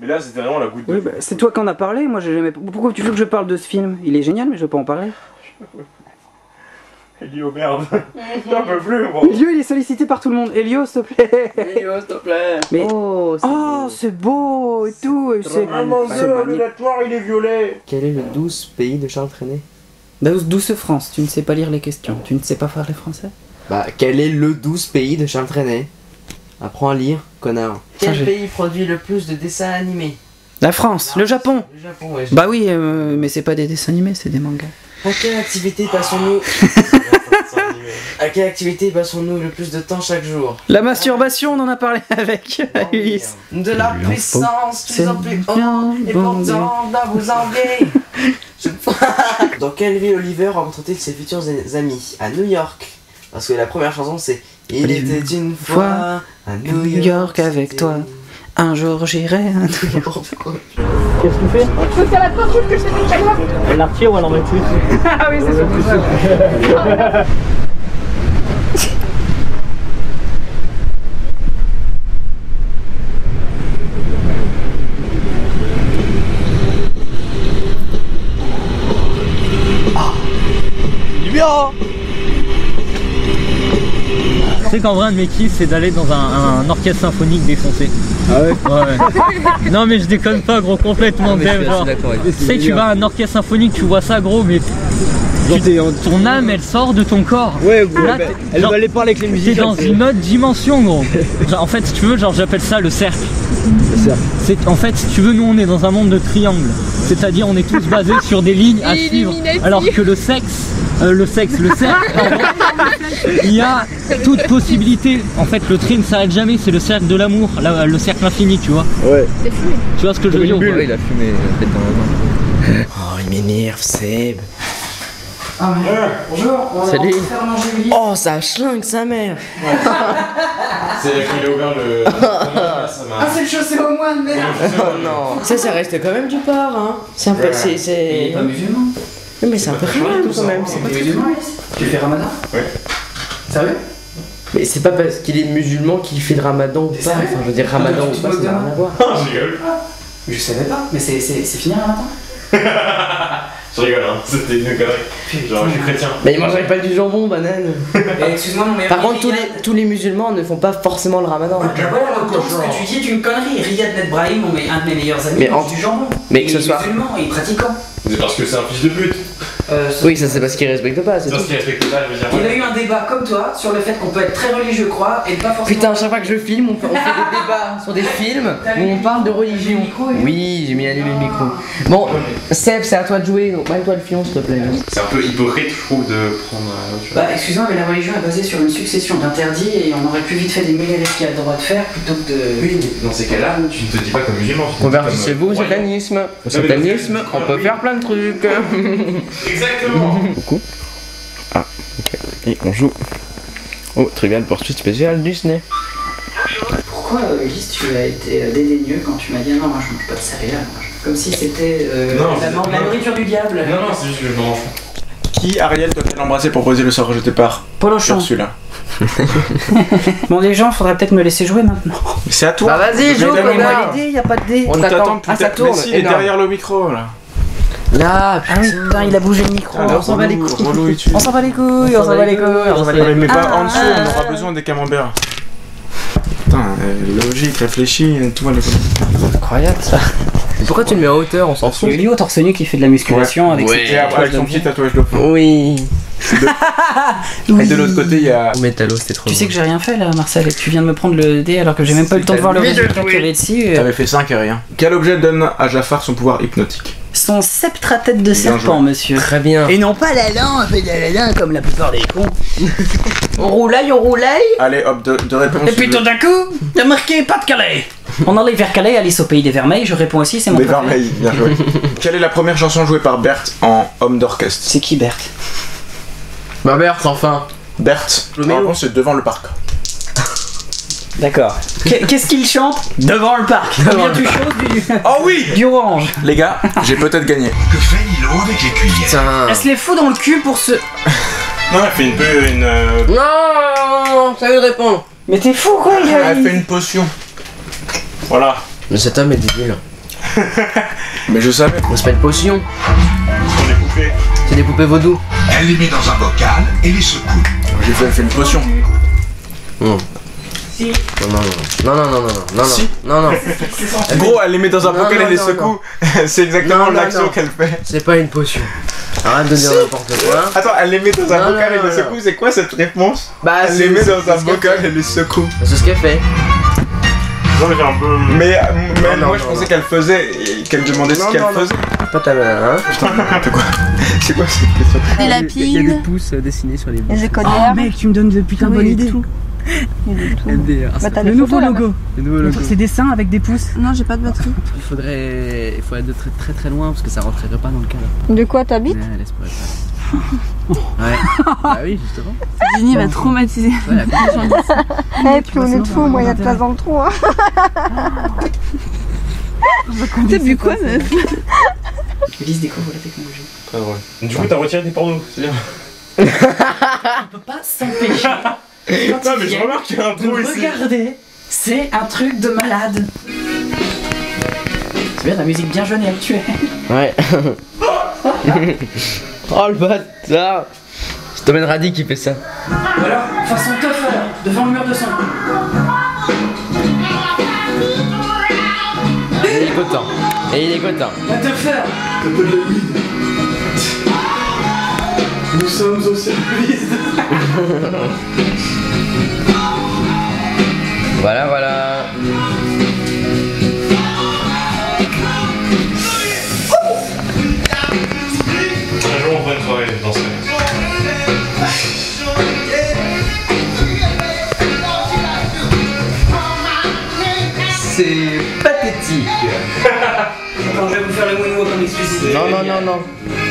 Mais là c'était vraiment la goutte de... Oui, bah, c'est toi qui en as parlé, moi j'ai jamais... Pourquoi tu veux que je parle de ce film? Il est génial mais je veux pas en parler. Elio, merde. J'en peux plus moi. Elio il est sollicité par tout le monde. Elio s'il te plaît. Elio s'il te plaît. Mais... Oh, c'est beau et tout. C'est Mon dieu, le noir il est violet. Quel est le 12 pays de Charles Trenet? Douce France, tu ne sais pas lire les questions. Tu ne sais pas parler français? Bah, quel est le 12 pays de Charles Trenet? Apprends à lire, connard. Quel pays produit le plus de dessins animés? La France, le Japon. Le Japon, ouais. Bah oui, mais c'est pas des dessins animés, c'est des mangas. À quelle activité passons-nous À quelle activité passons-nous le plus de temps chaque jour? La masturbation, on en a parlé avec Ulysse. De la puissance plus en plus haut et pourtant dans vos envies. Dans quelle ville Oliver rencontre-t-il ses futurs amis? À New York. Parce que la première chanson c'est Il était une fois à New York avec toi. Un jour j'irai à New York. Qu'est-ce que tu fais? Je veux faire la tortue que je t'ai dit tout à l'heure. Elle la retire ou elle en met plus? Ah oui, c'est surtout ça. Tu sais qu'en vrai un de mes kiffs c'est d'aller dans un orchestre symphonique défoncé. Ah ouais? Ouais. Non mais je déconne pas gros, complètement dev genre. Tu sais tu vas à un orchestre symphonique, tu vois ça gros mais ton âme elle sort de ton corps. Ouais, là, elle genre, va aller parler avec les t'es musiciens. dans une autre dimension gros. Genre, en fait si tu veux genre j'appelle ça le cercle. En fait si tu veux nous on est dans un monde de triangles. C'est-à-dire on est tous basés sur des lignes à suivre. Alors que le cercle, il y a toute possibilité. En fait, le trait ne s'arrête jamais, c'est le cercle de l'amour, le cercle infini, tu vois. Ouais. Tu vois ce que je veux dire? Il a fumé Oh, il m'énerve, Seb. Ah, mais bonjour. Salut. Faire manger Ulysse. Oh, ça chlingue sa mère. C'est qu'il a ouvert le... Ah, c'est le chaussé au moine, merde. Oh non. Ça reste quand même du porc, hein. C'est un peu... Il est pas musulman. Oui, mais c'est un peu ramadan quand même. C'est pas musulman, Ulysse? Tu fais ramadan? Ouais. Sérieux? Mais c'est pas parce qu'il est musulman qu'il fait le ramadan ou pas. Enfin, je veux dire, ramadan ou pas, ça n'a rien à voir. Je rigole. Je savais pas, mais c'est fini ramadan? Je rigole hein, c'était une connerie. Genre je suis chrétien. Mais il mangerait pas du jambon, banane. Excuse-moi mon meilleur. Par contre, tous les musulmans ne font pas forcément le ramadan. Voilà, donc ce que tu dis est une connerie. Riyad Ben Brahim, un de mes meilleurs amis, Mais mange du jambon. mais que ce soit... Il est musulman et pratiquant. C'est parce que c'est un fils de pute. Oui, ça c'est parce qu'il respecte pas, c'est C'est parce tout. qu'il respecte pas, je veux dire. Il a eu un débat comme toi sur le fait qu'on peut être très religieux, croire, et pas forcément. Putain, à chaque fois que je filme, on fait des débats sur des films où on parle de religion. Oui, j'ai mis allumé le micro. Bon, Seb, c'est à toi de jouer. Mets-toi le fion, s'il te plaît. C'est un peu hypocrite, je trouve, de prendre un autre. Bah, excuse-moi, mais la religion est basée sur une succession d'interdits et on aurait plus vite fait d'émuler ce qu'il y a le droit de faire plutôt que de. Oui, mais dans ces cas-là, tu ne te dis pas comme musulman. Convertissez-vous au satanisme. Au satanisme, on peut faire plein de trucs. Exactement. Beaucoup. Ah, ok. Et on joue au Trivial Poursuite spécial Disney. Pourquoi, Ulysse, tu as été dédaigneux quand tu m'as dit non, moi je mange pas de céréales, comme si c'était la nourriture du diable? Non, non, c'est juste que je mange. Qui, Ariel, doit-elle embrasser pour poser le sort rejeté par Polochon. Ursula? Bon, les gens, faudrait peut-être me laisser jouer maintenant. Mais c'est à toi. Bah vas-y, joue, Donnez-moi connard. les dés, y a pas de dés. On t'attend. Ah, ça tourne. Mais si, il est derrière le micro là. Là, Ah oui, putain, il a bougé le micro. Alors, On s'en bat les couilles. relou, il tue. On s'en bat les couilles, on s'en bat les couilles, on s'en bat les couilles. Mais pas en dessous, on aura besoin des camemberts. Putain, logique, réfléchis, tout va le Incroyable ça. pourquoi tu le mets en hauteur? On s'en fout. Il y a Elio torse nu qui fait de la musculation avec Ouais. ses Et après, avec son petit tatouage de fond. Oui. Et de l'autre côté, il y a. Métallo, c'était trop. Tu sais que j'ai rien fait là, Marcel, et tu viens de me prendre le dé alors que j'ai même pas eu le temps de voir le résultat qu'il y avait dessus. T'avais fait 5 et rien. Quel objet donne à Jafar son pouvoir hypnotique? Son sceptre à tête de serpent, monsieur. Très bien. Et non pas la lampe de la lampe comme la plupart des cons. On roulaille, on roulaille. Allez, hop, de réponse. Et puis tout d'un coup, t'as marqué pas de Calais. On allait vers Calais, Alice au pays des Vermeils, je réponds aussi, c'est mon Des préféré. Vermeils, bien joué. Quelle est la première chanson jouée par Berthe en homme d'orchestre? C'est qui Berthe? Ma mère, enfin. Berthe, Le en mélo. réponse, c'est devant le parc. D'accord. Qu'est-ce qu'il chante? Devant le parc. Combien tu choses Oh oui! du orange? Les gars, j'ai peut-être gagné. Que fait Lilo avec les cuillères? Putain. Elle se les fout dans le cul pour se... Non, elle fait une. Non, ça veut répondre. Mais t'es fou quoi, Elle fait une potion. Voilà. Mais cet homme est débile. Mais je savais. C'est pas une potion. C'est des poupées. C'est des poupées vaudou. Elle les met dans un bocal et les secoue. J'ai fait une potion. Non. Si. Non. Si. Non. Gros, elle les met dans un bocal et les non, secoue. C'est exactement Non, l'action non. qu'elle fait. C'est pas une potion. Arrête de dire n'importe quoi. Attends, elle les met dans un Non, bocal non, et les non, secoue. C'est quoi cette réponse? Bah, Elle les met dans un bocal et les secoue. C'est ce qu'elle fait. Non, mais j'ai un peu. Mais Non, moi je pensais qu'elle faisait et qu'elle demandait ce qu'elle faisait. Pas ta main, hein. Putain, n'importe quoi. C'est quoi cette question? Des Il y a lapines, des pouces dessinés sur les et bouches. des collières. Mec, tu me donnes de putain de bonne idée. Il y a de tout. MDR. Bah, t'as Le des nouveau photos, là, logo. Le nouveau logo. C'est dessins avec des pouces. Non, j'ai pas de batterie. Il faudrait être très loin parce que ça rentrerait pas dans le cadre. De quoi t'habites? Mais laisse pas. Ouais. Bah oui, justement. Jenny va traumatiser. Ouais, la compétition. Eh, puis on est de fou, moi il y a de place dans le trou. Hein. T'as bu quoi, meuf? Ulysse découvre la technologie. Très drôle. Du coup, t'as retiré tes pornos, c'est bien. On peut pas s'empêcher. Non, mais je remarque qu'il y a un trou ici. Regardez, c'est un truc de malade. C'est bien la musique bien jeune et actuelle. Ouais. Oh le bâtard. C'est Tom Radi qui fait ça. Ou alors, façon tough alors, devant le mur de son. Et il est content. La tougher. Nous sommes au service. Voilà. Un jour, on fera une soirée danser. C'est pathétique. Attends, je vais vous faire le mouino comme exclusivité. Non.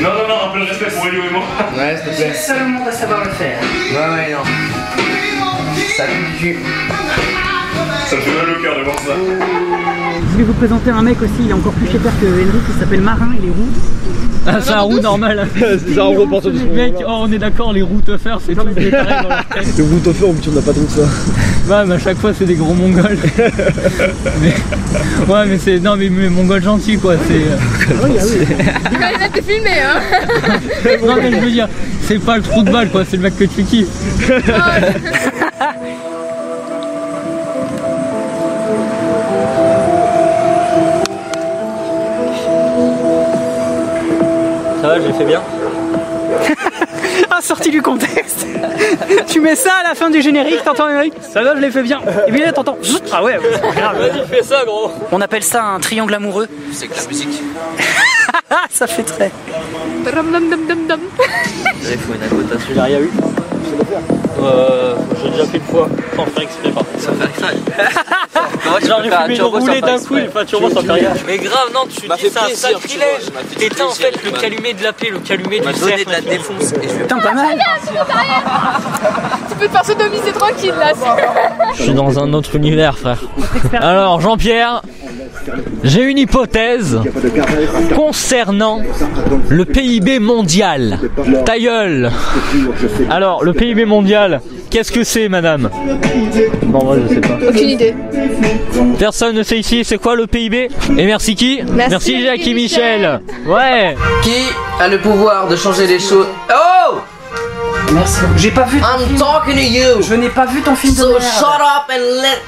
Non, un peu de respect pour Elio et moi. Ouais, s'il te C'est le plaît. seul monde à savoir le faire. Ouais, non. Ça pue du cul. Ça me fait mal au cœur de voir ça. Je vais vous présenter un mec aussi, il est encore plus cher que Henrik, il s'appelle Marin, il est roux. Ah, c'est un roux normal. C'est un roux pour mec, oh, on est d'accord, les roux teufers, c'est tous des tarés dans leur tête. Le roux teuffer, on n'a pas tant que ça. Ouais, mais à chaque fois, c'est des gros mongols. Mais, ouais, mais c'est. Non, mais mongols gentils, quoi. C'est. Quand il a été filmé, hein. Non, mais je veux dire, c'est pas le trou de balle, quoi, c'est le mec que tu kiffes. Ça va, j'ai fait bien. Ah, sorti du contexte. Tu mets ça à la fin du générique, t'entends Henrik? Ça va, je l'ai fait bien. Et puis là, t'entends. Ah ouais, c'est grave. Vas-y, fais ça, gros. On appelle ça un triangle amoureux. C'est que la musique. Ça fait très. Dum dum dum dum dum. Il faut une accotation. Tu l'as rien eu? J'ai déjà fait une fois, sans faire exprès par contre. Ça fait exprès. Genre j'ai fumé une roulée d'un coup, j'ai fait tu vois, ça fait rien. Mais grave, non, tu m'as dis fait c'est un plaisir, sacrilège. tu vois, T'éteins en fait le calumet de la paix, le calumet du m'a cercle. donné de la défonce et je vais Putain, pas mal. Tu peux te faire sodomiser tranquille là. Je suis dans un autre univers, frère. Alors, Jean-Pierre, j'ai une hypothèse concernant le PIB mondial. Ta gueule. Alors, le PIB mondial, qu'est-ce que c'est, madame? Non, moi, je sais pas. Aucune idée. Personne ne sait ici, c'est quoi le PIB? Et merci qui? Merci, Jackie Michel. Ouais. Qui a le pouvoir de changer les choses? Oh! Merci. J'ai pas vu. I'm talking to you! Je n'ai pas vu ton film de So merde. shut up and let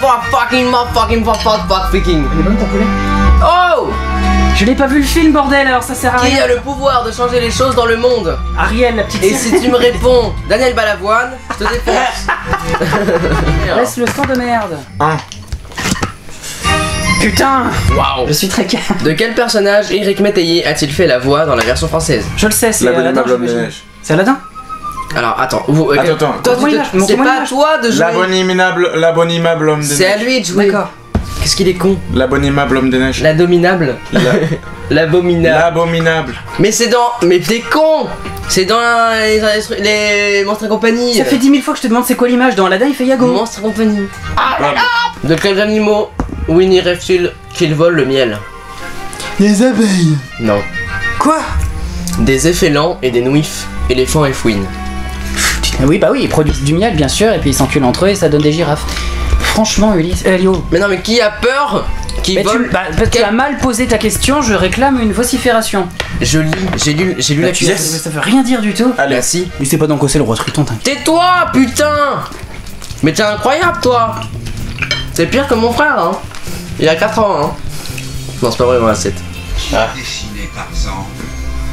fucking. Elle est bonne ta poulet? Oh! Je l'ai pas vu le film, bordel, alors ça sert à Qui rien. a le pouvoir de changer les choses dans le monde? Ariel, la petite Et si tu me réponds Daniel Balavoine, je te défonce. Laisse le sang de merde. Un. Putain. Waouh! Je suis très calme. De quel personnage Éric Métayer a-t-il fait la voix dans la version française? Je le sais, c'est Aladdin. L'abominable homme des neiges. C'est Aladdin? Alors attends, vous, Attends. toi, c'est pas à toi de jouer. L'abominable homme des neiges. C'est à lui de jouer. D'accord. Qu'est-ce qu'il est con? L'abominable homme des neiges. L'adominable. L'abominable. L'abominable. Mais c'est dans. Mais t'es con! C'est dans les Monstres et compagnie. Ça fait 10 000 fois que je te demande c'est quoi l'image. Dans Aladdin, il fait Yago. Monstres et compagnie. De quels animaux Winnie rêve-t-il qu'il vole le miel? Les abeilles. Non. Quoi? Des effélents et des nouifs. Éléphants et fouines. Oui, bah oui, ils produisent du miel, bien sûr, et puis ils s'enculent entre eux et ça donne des girafes. Franchement, Ulysse, Léo. Mais non, mais qui a peur? Qui vole? Tu as mal posé ta question, je réclame une vocifération. J'ai lu l'accusation. Ça veut rien dire du tout. Allez, si. Mais c'est pas dans quoi c'est le roi Triton, t'inquiète. Tais-toi, putain! Mais t'es incroyable, toi! C'est pire que mon frère, hein! Il a 4 ans, hein! Non, c'est pas vrai, il en a 7. Dessiné Tarzan.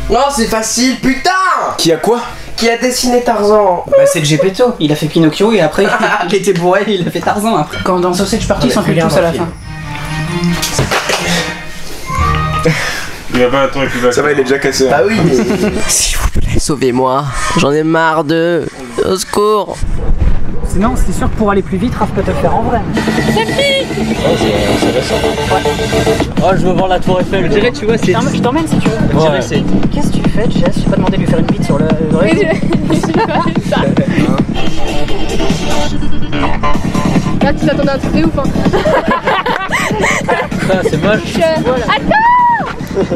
Non, c'est facile, putain! Qui a quoi? Qui a dessiné Tarzan? Bah, c'est le Gepetto. Il a fait Pinocchio et après, il était bourré, il a fait Tarzan après. Quand dans Sausage Party, ils s'enculent tous à la fin. Il va pas attendre plus bas. Ça va, il est déjà cassé. Bah oui, mais. S'il vous plaît, sauvez-moi. J'en ai marre de. Au secours. Sinon, c'est sûr que pour aller plus vite, Raph peut te le faire en vrai. C'est récent. Oh, je veux voir la tour Eiffel. Je dirais, tu vois, c'est. Je t'emmène si tu veux. Je dirais, c'est. Qu'est-ce que tu fais, Jess? J'ai pas demandé de lui faire une bite sur le réseau. Là, tu t'attendais à un truc de ouf, hein. Ah, c'est moche. Attends,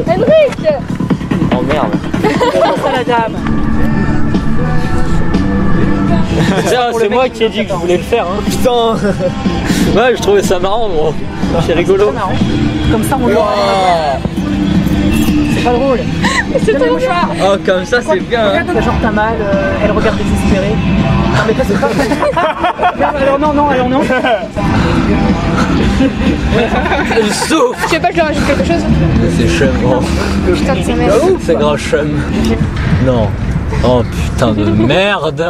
Henrik. Oh merde. Ça, la dame. C'est moi qui ai dit que je voulais le faire, hein. Putain. Ouais, je trouvais ça marrant, gros. C'est rigolo. Marrant. Comme ça, on c'est pas drôle. C'est trop bien. Oh, comme ça, c'est bien. Hein. Regarde, genre t'as mal, elle regarde désespérée. Non, mais là, c'est pas. Alors non. Je souffre. Tu veux pas que je leur ajoute quelque chose? C'est chum, gros. Putain de sa mère. C'est grave chum. Non. Oh putain de merde.